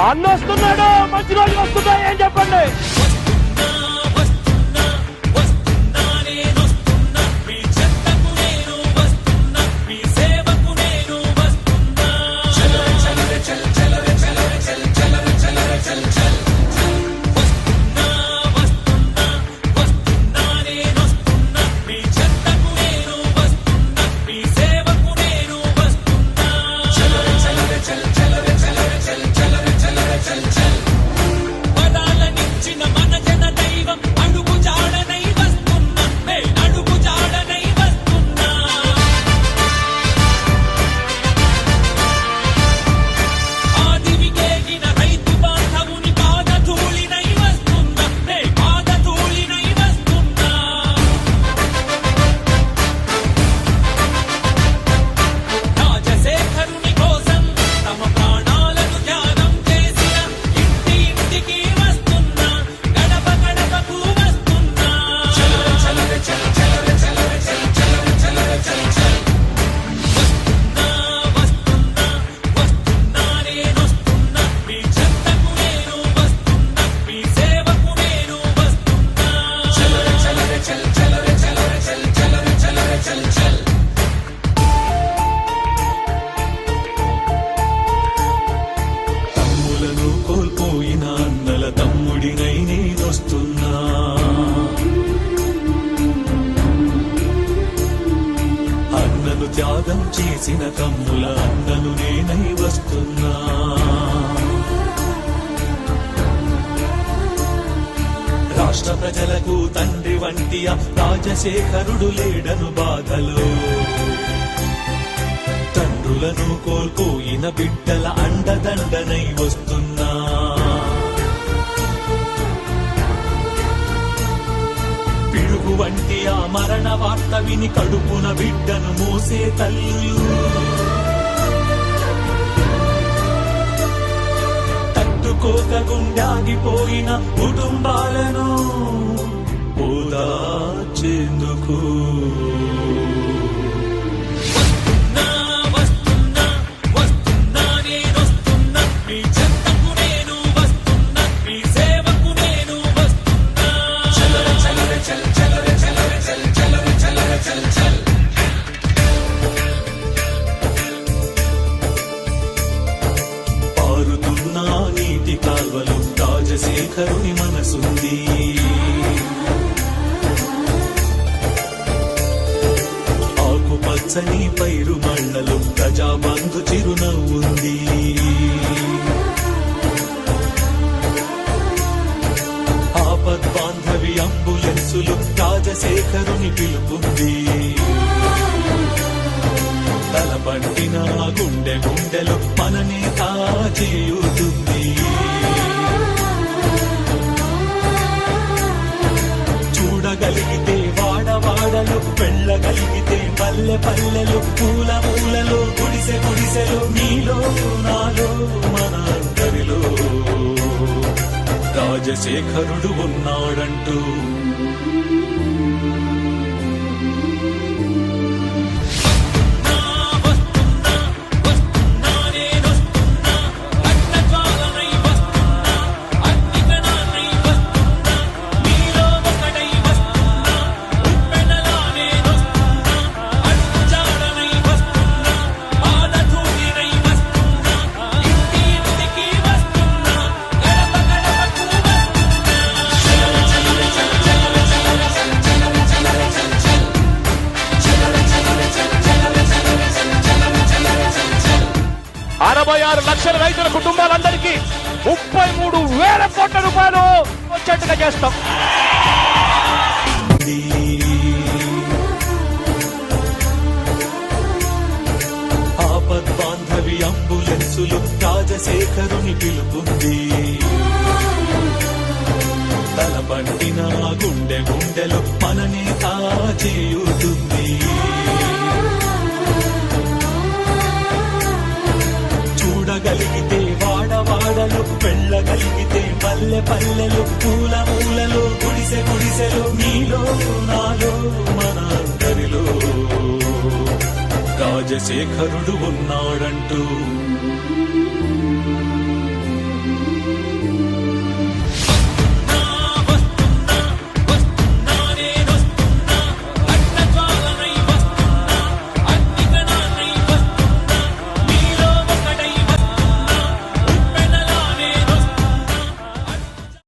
అన్న వస్తున్నాడు, మంచి రోజు వస్తున్నాయి ఏం చెప్పండి. త్యాగం చేసిన తమ్ముల అన్నను నేనై వస్తున్నా. రాష్ట్ర ప్రజలకు తండ్రి వంటి రాజశేఖరుడు లేడను బాధలో, తండ్రులను కోల్పోయిన బిడ్డల అండదండనై వస్తున్నా. పిడుగు వంటి ఆ మరణ వార్త విని కడుపున బిడ్డను మోసే తల్లులు, తట్టుకోక గుండాగిపోయిన కుటుంబాలను ఓదార్చేందుకు కాల్వలు రాజశేఖరుని మనసుంది. ఆకుపచ్చని పైరు మళ్ళలు ప్రజాబంధు చిరునవ్వుంది. ఆపద్బాంధవి అంబులెన్సులు రాజశేఖరుని పిలుపుంది. తలపట్టిన గుండె గుండెలు మననే చేయుతుంది. చూడగలిగితే వాడవాడలు, వెళ్ళగలిగితే పల్లె పల్లెలు, పూల పూలలో, గుడిసె గుడిసెలు, నీలో నాలో మన అందరిలో రాజశేఖరుడు ఉన్నాడంటూ. లక్షల రైతుల కుటుంబాలందరికీ 33,000 కోట్ల రూపాయలు వచ్చేట్టుగా చేస్తాం. ఆపద్బాంధవి అంబులెన్సులు రాజశేఖరుని పిలుపుంది. తలపట్టిన గుండె గుండెలు మననే చేయుతుంది. చూడగలిగితే వాడవాడలు, వెళ్ళగలిగితే పల్లె పల్లెలు, పూల పూలలో, గుడిసె గుడిసెలు, నీలో నాలో మన అందరిలో రాజశేఖరుడు ఉన్నాడంటూ.